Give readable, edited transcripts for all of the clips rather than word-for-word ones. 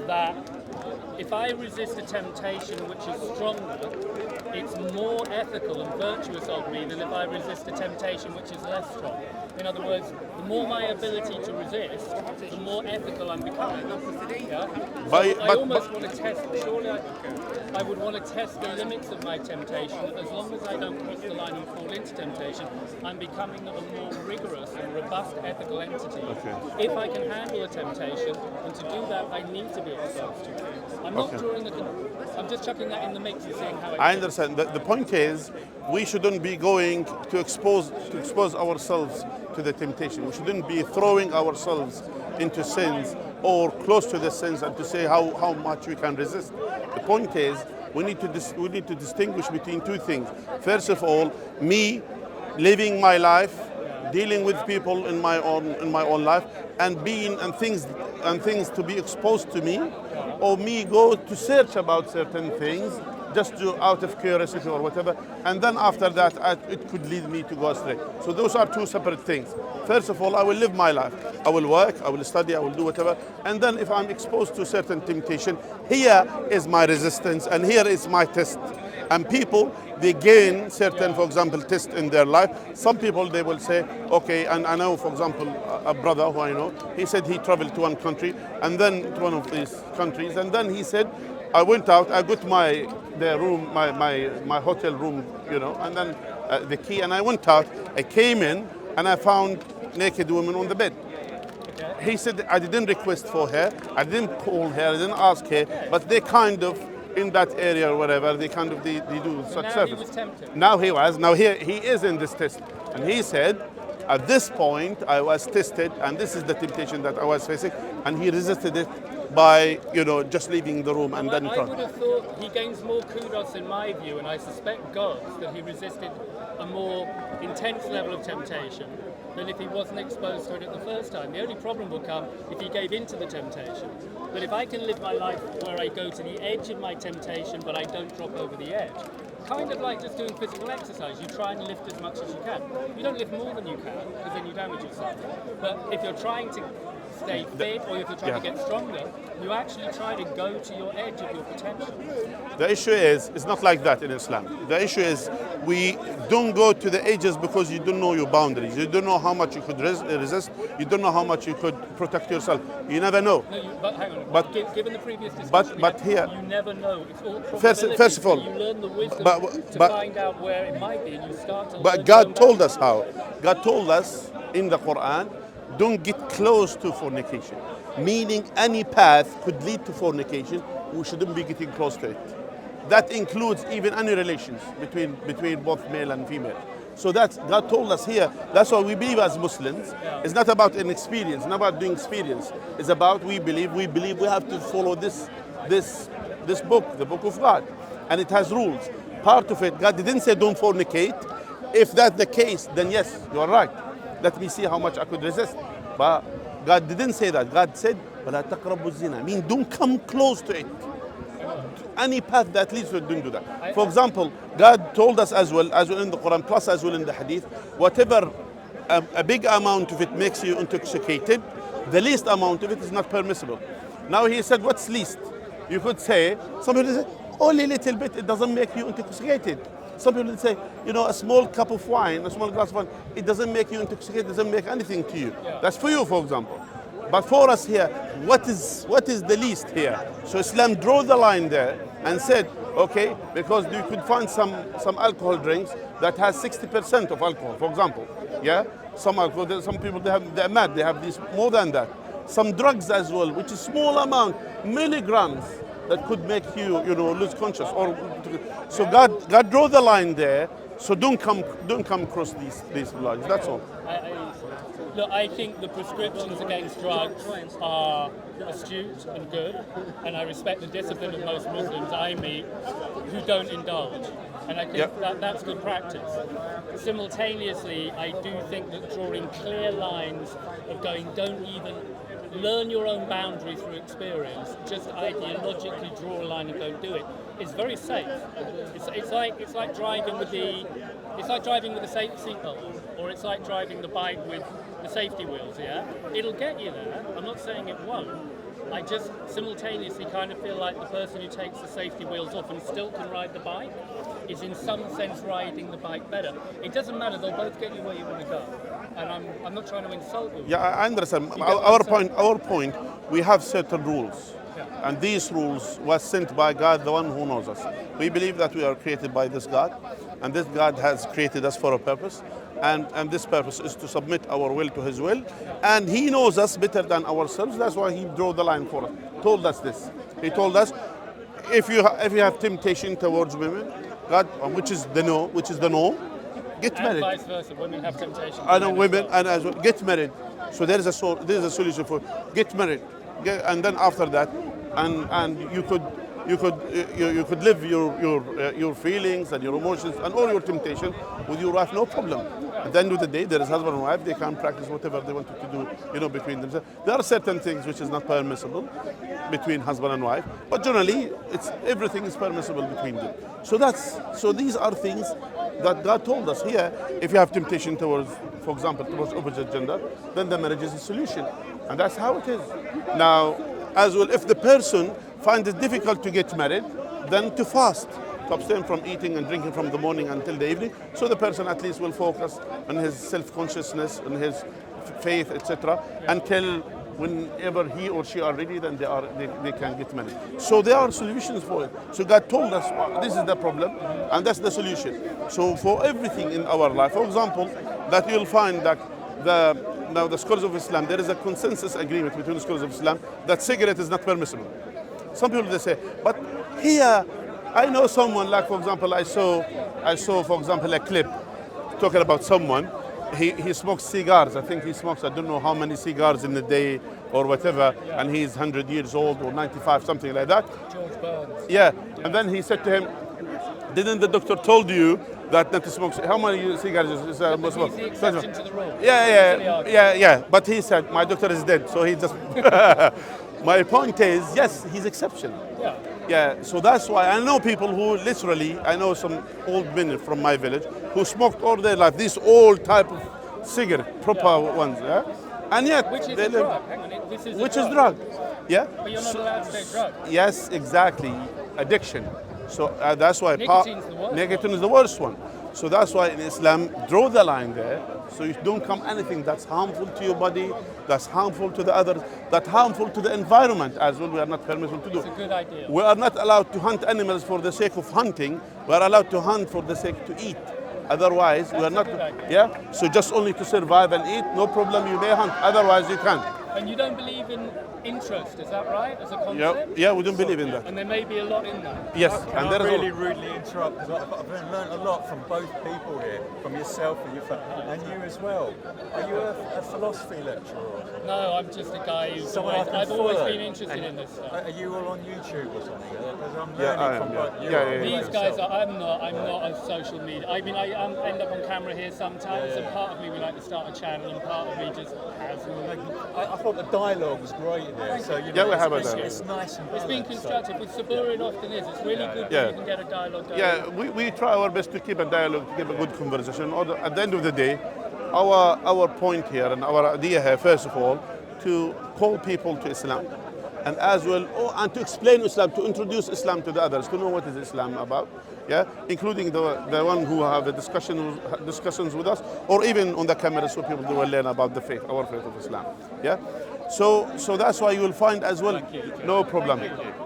that if I resist a temptation which is stronger, it's more ethical and virtuous of me than if I resist a temptation which is less strong. In other words, the more my ability to resist, the more ethical I'm becoming. Yeah? So I almost want to test, surely I would want to test the limits of my temptation. As long as I don't cross the line and fall into temptation, I'm becoming a more rigorous and robust ethical entity. Okay. If I can handle a temptation, and to do that, I need to be exposed to it. I'm not drawing I'm just chucking that in the mix and seeing how it I understand. The point is, we shouldn't be going to expose ourselves to the temptation. We shouldn't be throwing ourselves into sins or close to the sins and to say how much we can resist. The point is, we need to distinguish between two things. First of all, me living my life, dealing with people in my own life, and things to be exposed to me, or me go to search about certain things just out of curiosity or whatever, and then after that it could lead me to go astray. So those are two separate things. First of all, I will live my life. I will work, I will study, I will do whatever, and then if I'm exposed to certain temptation, here is my resistance and here is my test. And people, they gain certain, for example, tests in their life. Some people, they will say, okay, and I know, for example, a brother who I know, he said he traveled to one country, and then to one of these countries, and then he said, I went out, I got my hotel room, and then the key, and I went out, I came in, and I found naked women on the bed. He said, I didn't request for her, I didn't call her, I didn't ask her, but they kind of, in that area or whatever, they do such service. He was tempted. Now he is in this test. And he said, at this point, I was tested, and this is the temptation that I was facing, and he resisted it by, just leaving the room and then I would have thought he gains more kudos in my view, and I suspect God's, that he resisted a more intense level of temptation than if he wasn't exposed to it at the first time. The only problem will come if he gave in to the temptation. But if I can live my life where I go to the edge of my temptation, but I don't drop over the edge, kind of like just doing physical exercise, you try and lift as much as you can. You don't lift more than you can, because then you damage yourself. But if you're trying to stay fit, or if you're trying to get stronger, you actually try to go to your edge of your potential. The issue is, it's not like that in Islam. The issue is, we don't go to the edges because you don't know your boundaries. You don't know how much you could resist. You don't know how much you could protect yourself. You never know. No, but hang on. Given the previous discussion, but here, you never know. It's all probability. First of all, you learn the wisdom to find out where it might be, and you start to. But God told us how. God told us in the Quran, don't get close to fornication. Meaning any path could lead to fornication, we shouldn't be getting close to it. That includes even any relations between both male and female. So that's God told us here. That's why we believe as Muslims. It's not about an experience, not about doing experience. It's about we believe we have to follow this book, the book of God, and it has rules. Part of it, God didn't say don't fornicate. If that's the case, then yes, you are right. Let me see how much I could resist. But God didn't say that. God said, وَلَا تَقْرَبُوا الزِّنَا. Mean don't come close to it. Any path that leads to it, don't do that. For example, God told us as well in the Quran, plus as well in the Hadith, whatever a big amount of it makes you intoxicated, the least amount of it is not permissible. Now he said, what's least? You could say, somebody say, only a little bit, it doesn't make you intoxicated. Some people say, a small cup of wine, a small glass of wine, it doesn't make you intoxicated, it doesn't make anything to you. That's for you, for example. But for us here, what is the least here? So Islam drew the line there and said, okay, because you could find some alcohol drinks that has 60% of alcohol, for example. Yeah, some alcohol. Some people they're mad. They have this more than that. Some drugs as well, which is small amount, milligrams, that could make you, lose conscious. So God drew the line there. So don't come across these lines. That's all. Look, I think the prescriptions against drugs are astute and good, and I respect the discipline of most Muslims I meet who don't indulge, and I think that's good practice. Simultaneously, I do think that drawing clear lines of going, don't even learn your own boundary through experience, just ideologically draw a line and don't do it, is very safe. It's like driving with the seatbelt, or it's like driving the bike with the safety wheels. Yeah, it'll get you there. I'm not saying it won't, I just simultaneously kind of feel like the person who takes the safety wheels off and still can ride the bike is in some sense riding the bike better. It doesn't matter, they'll both get you where you want to go. And I'm not trying to insult you. Yeah, I understand. You get what I'm Our point, we have certain rules. And these rules was sent by God, the one who knows us. We believe that we are created by this God, and this God has created us for a purpose, and this purpose is to submit our will to His will, and He knows us better than ourselves. That's why He drew the line for us. Told us this. He told us, if you have temptation towards women, God, which is the no, get And married. vice versa, women have temptation. I know women, and as well, get married. So there is a solution for get married, and then after that, and you could live your feelings and your emotions and all your temptation with your wife, no problem. At the end of the day, there is husband and wife. They can practice whatever they wanted to do, between themselves. There are certain things which is not permissible between husband and wife, but generally, everything is permissible between them. So these are things that God told us here. If you have temptation towards, for example, towards opposite gender, then the marriage is a solution, and that's how it is. Now, as well, if the person finds it difficult to get married, then to fast, to abstain from eating and drinking from the morning until the evening, so the person at least will focus on his self-consciousness, on his faith, etc., until whenever he or she are ready, then they can get married. So there are solutions for it. So God told us, well, this is the problem, and that's the solution. So for everything in our life, for example, that you'll find that the scholars of Islam, there is a consensus agreement between the scholars of Islam that cigarette is not permissible. Some people, they say, but here, I know someone, like, for example, I saw, for example, a clip talking about someone. He smokes cigars. I think he smokes, I don't know how many cigars in a day or whatever, and he's 100 years old or 95, something like that. George Burns. Yeah, and then he said to him, didn't the doctor told you that not to smoke? How many cigars is He's the exception to the rule. Yeah. But he said, my doctor is dead, so he just... My point is, yes, he's exception. Yeah, so that's why I know people who literally, I know some old men from my village who smoked all their life, these old type of cigarette, proper ones, yeah? And yet, Which is they a live, drug. Hang on, this is which a is drug, yeah? But you're not allowed to take drugs. Yes, exactly, addiction. So that's why Nicotine's the worst nicotine is the worst one. So that's why in Islam, draw the line there. So you don't come anything that's harmful to your body, that's harmful to the others, that's harmful to the environment as well. We are not permissible to do. It's a good idea. We are not allowed to hunt animals for the sake of hunting. We are allowed to hunt for the sake to eat. Otherwise, we are not. Yeah. So just only to survive and eat, no problem. You may hunt. Otherwise, you can't. And you don't believe in interest, is that right? As a concept? Yeah, we don't believe in that. And there may be a lot in that. Yes, Can and there I is really rudely interrupt? Because I've learned a lot from both people here, from yourself and your family, and you as well. Are you a philosophy lecturer? Or something? No, I'm just a guy who's Someone I can I've always follow. been interested in this stuff. Are you all on YouTube or something? Because I'm learning Yeah, I am, from yeah. both you Yeah, and These yourself. guys are, I'm not a social media. I mean, I end up on camera here sometimes, and part of me would like to start a channel, and part of me just has. I thought the dialogue was great there. So you know, Yeah, we have a it's, dialogue. it's nice and It's been balanced, constructive. With Sabura, it often is. It's really good Yeah. when you can get a dialogue going. Yeah, we try our best to keep a dialogue, to keep a good conversation. At the end of the day, our point here and our idea here, first of all, to call people to Islam, and as well, and to explain Islam, to introduce Islam to the others, to know what is Islam about, yeah, including the one who have a discussions with us, or even on the camera, so people will learn about the faith, our faith of Islam, yeah. So that's why you will find as well, no problem.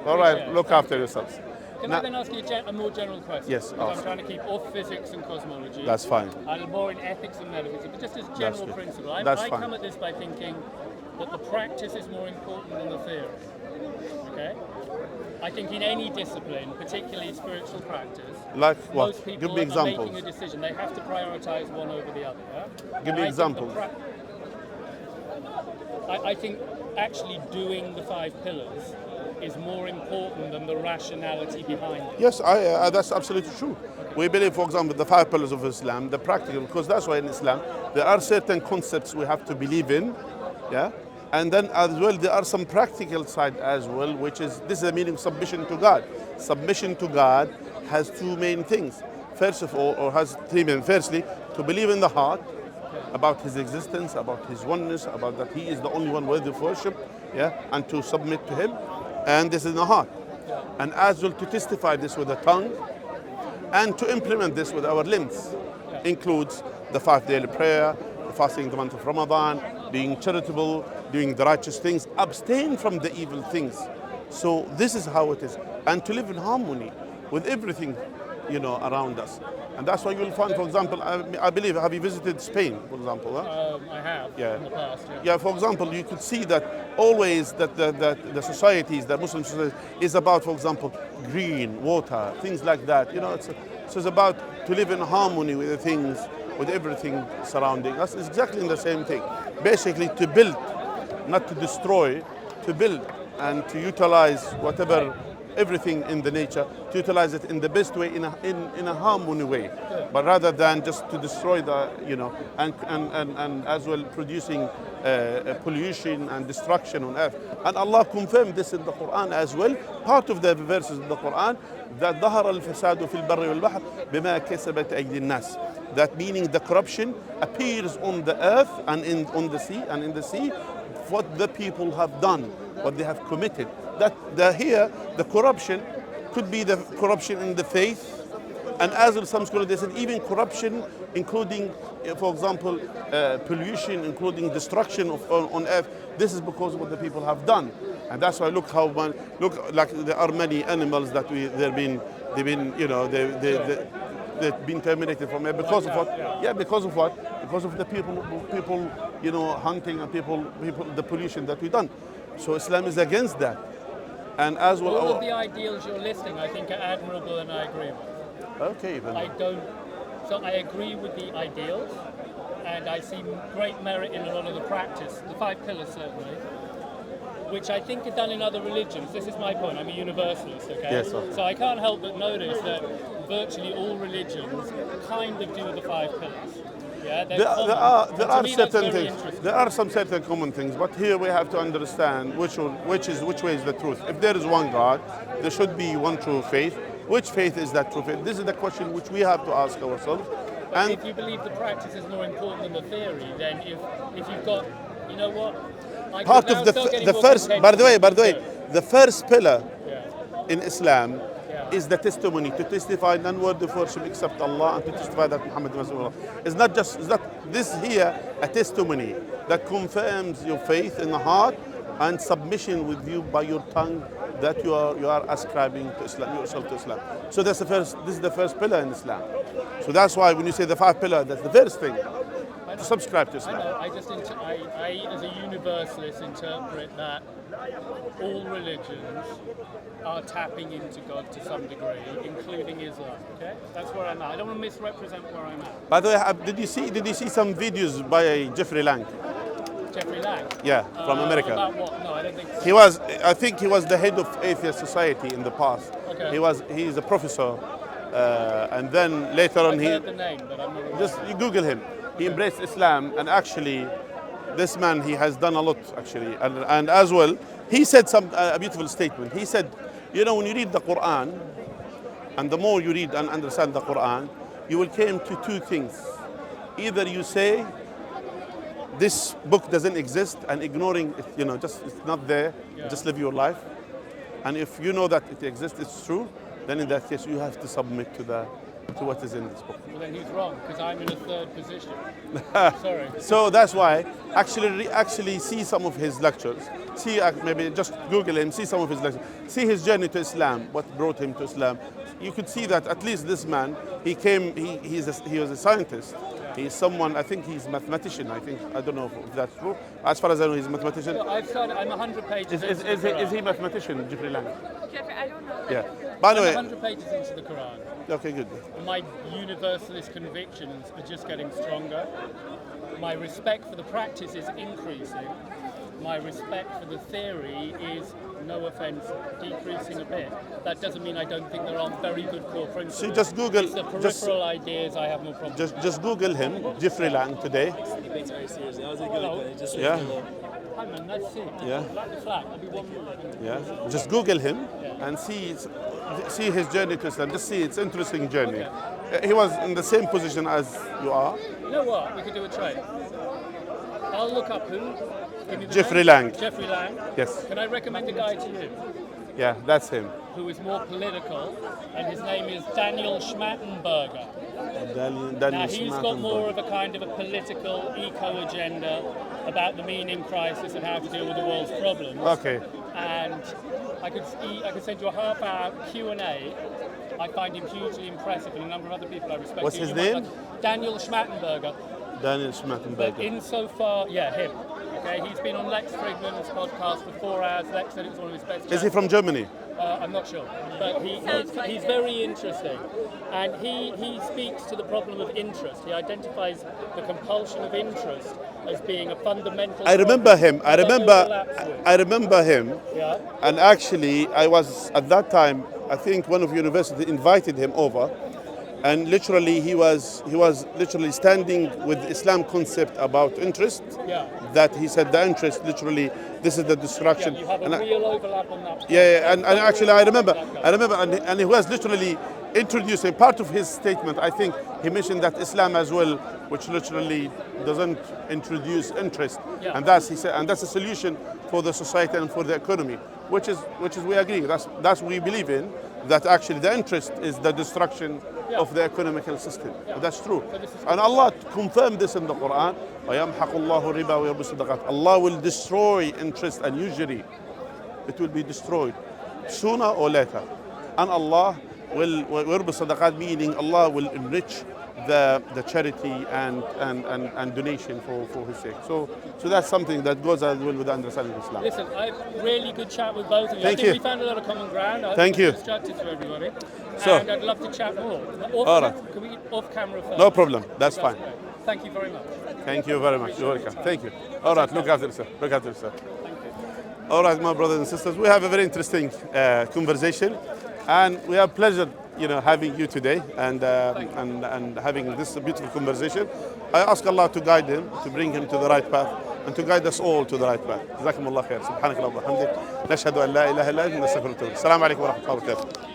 All right, look after yourselves. Can I then ask you a more general question? Yes, Because ask. I'm trying to keep off physics and cosmology. That's fine. And more in ethics and metaphysics, but just as a general good. principle. That's I fine. come at this by thinking that the practice is more important than the theory. Okay? I think in any discipline, particularly spiritual practice, Like what? most people Give me are examples. making a decision. They have to prioritize one over the other. Yeah? Give And me I think examples. I think actually doing the 5 pillars is more important than the rationality behind it. Yes, that's absolutely true. We believe, for example, the 5 pillars of Islam, the practical, because that's why in Islam there are certain concepts we have to believe in, yeah, and then as well there are some practical side as well, which is this is the meaning of submission to God. Submission to God has 2 main things. First of all, or has 3 main. Firstly, to believe in the heart about His existence, about His oneness, about that He is the only one worthy of worship, yeah, and to submit to him. And this is in the heart. And as well to testify this with the tongue and to implement this with our limbs. Includes the 5 daily prayer, the fasting the month of Ramadan, being charitable, doing the righteous things, abstain from the evil things. So this is how it is. And to live in harmony with everything, around us. And that's why you'll find, for example, I believe, have you visited Spain, for example? Huh? I have in the past. Yeah, for example, you could see that always that the societies, the Muslim society, is about, for example, green, water, things like that. It's about to live in harmony with the things, with everything surrounding us. It's exactly the same thing. Basically, to build, not to destroy, to build and to utilize whatever everything in the nature, to utilize it in the best way, in a harmony way, but rather than just to destroy and as well producing pollution and destruction on earth. And Allah confirmed this in the Quran as well. Part of the verses in the Quran that ظهر الفساد في البر والبحر بما كسبت أيدي الناس. That meaning the corruption appears on the earth and on the sea, what the people have done, what they have committed. The corruption could be the corruption in the faith, and as well some scholars they said even corruption including, for example, pollution, including destruction on earth. This is because of what the people have done, and that's why look like there are many animals that they've been terminated from here because of what? Yeah, because of what? Because of the people hunting and people the pollution that we've done. So Islam is against that. And as well, all of the ideals you're listing, I think, are admirable, and I agree with. Okay, then. I agree with the ideals, and I see great merit in a lot of the practice, the 5 pillars certainly, which I think are done in other religions. This is my point. I'm a universalist, okay? Yes, sir. So I can't help but notice that virtually all religions kind of do the 5 pillars. Yeah, there are some certain common things, but here we have to understand which way is the truth. If there is one God, there should be one true faith. Which faith is that true faith? This is the question which we have to ask ourselves. And if you believe the practice is more important than the theory, then if you've got, part of the first, by the way, the first pillar in Islam is the testimony, to testify none worthy of worship except Allah, and to testify that Muhammad is Rasulullah. It's not this here a testimony that confirms your faith in the heart and submission with you by your tongue that you are ascribing to Islam, yourself to Islam. So this is the first pillar in Islam. So that's why when you say the 5 pillars, that's the first thing. To subscribe to Islam. I know. I as a universalist interpret that all religions are tapping into God to some degree, including Islam. Okay, that's where I'm at. I don't want to misrepresent where I'm at. By the way, did you see some videos by Jeffrey Lang? Jeffrey Lang? Yeah, from America. About what? No, I don't think so. I think he was the head of Atheist Society in the past. Okay. He's a professor, and then later on I've heard the name, but I'm not aware. Just you Google him. He embraced Islam, and actually, this man, he has done a lot actually, and as well, he said a beautiful statement. He said, when you read the Quran, and the more you read and understand the Quran, you will come to 2 things. Either you say, this book doesn't exist, and ignoring it, just it's not there, just live your life. And if you know that it exists, it's true, then in that case you have to submit to what is in this book. Well, then he's wrong, because I'm in a 3rd position. Sorry. So that's why actually see some of his lectures. See, maybe just Google him, see some of his lectures. See his journey to Islam, what brought him to Islam. You could see that at least this man, he was a scientist. He's someone, I think he's a mathematician. I don't know if that's true. As far as I know, he's a mathematician. Well, I'm 100 pages Is he a mathematician, Jeffrey Lang? Jeffrey, I don't know. Yeah. By the way, 100 pages into the Quran. Okay, good. My universalist convictions are just getting stronger. My respect for the practice is increasing. My respect for the theory is, no offense, decreasing a bit. That doesn't mean I don't think there are very good core principles. So just Google. It's the peripheral ideas I have more problems. Just Google him, Jeffrey Lang, today. Debate's very serious. I was a Hello. good just Yeah. Hi man, nice to see you. Yeah. Like the flag. I'll be 1 minute. Yeah. Just Google him and see his journey to Islam. Just see, it's an interesting journey. He was in the same position as you are. You know what? We could do a trade. I'll look up who Give me the Jeffrey name. Lang. Jeffrey Lang. Yes. Can I recommend a guy to you Yeah, that's him. who is more political, and his name is Daniel Schmattenberger. Now he's got more of a kind of a political eco-agenda about the meaning crisis and how to deal with the world's problems. Okay. And I could send you a half-hour Q&A. I find him hugely impressive, and a number of other people I respect. What's his You might name? like Daniel Schmattenberger. Daniel But Schmattenberger. insofar, yeah, him. Okay, he's been on Lex Friedman's podcast for 4 hours. Lex said it was one of his best. Is he from Germany? I'm not sure, but he's very interesting, and he speaks to the problem of interest. He identifies the compulsion of interest as being a fundamental. I remember problem him. I that remember. overlaps with. I remember him. Yeah. And actually, I was at that time. I think one of university invited him over, and literally he was literally standing with Islam concept about interest. Yeah. That he said the interest literally this is the Yeah, destruction. you have a And real overlap on that. yeah, and actually I remember, and he was literally introducing part of his statement. I think he mentioned that Islam as well, which literally doesn't introduce interest, Yeah. and that's he said, and that's a solution for the society and for the economy, which is we agree. That's we believe in. That actually the interest is the destruction of the economical system. That's true, and Allah confirmed this in the Quran. وَيَمْحَقُ اللَّهُ الرِّبَا وَيُرْبِي الصَّدَقَاتِ. Allah will destroy interest and usury. It will be destroyed sooner or later. And Allah will يُرْبِي الصَّدَقَاتِ, meaning Allah will enrich the charity and donation for His sake. So that's something that goes as well with the understanding of Islam. Listen, I really good chat with both of you. Thank I think you. we found a lot of common ground. I Thank think you. it's constructive to everybody. So- And I'd love to chat more. All right. Can we off camera first? No problem. That's fine. great. Thank you very much. Thank you very much. You're welcome. Thank you. All right. Look after yourself. Look after yourself. All right, my brothers and sisters. We have a very interesting conversation, and we have pleasure, having you today and having this beautiful conversation. I ask Allah to guide him, to bring him to the right path, and to guide us all to the right path. جزاكم الله خير. سبحانك اللهم وبحمدك. نشهد أن لا إله إلا أنت نستغفرك ونتوب إليك. السلام عليكم ورحمة الله وبركاته.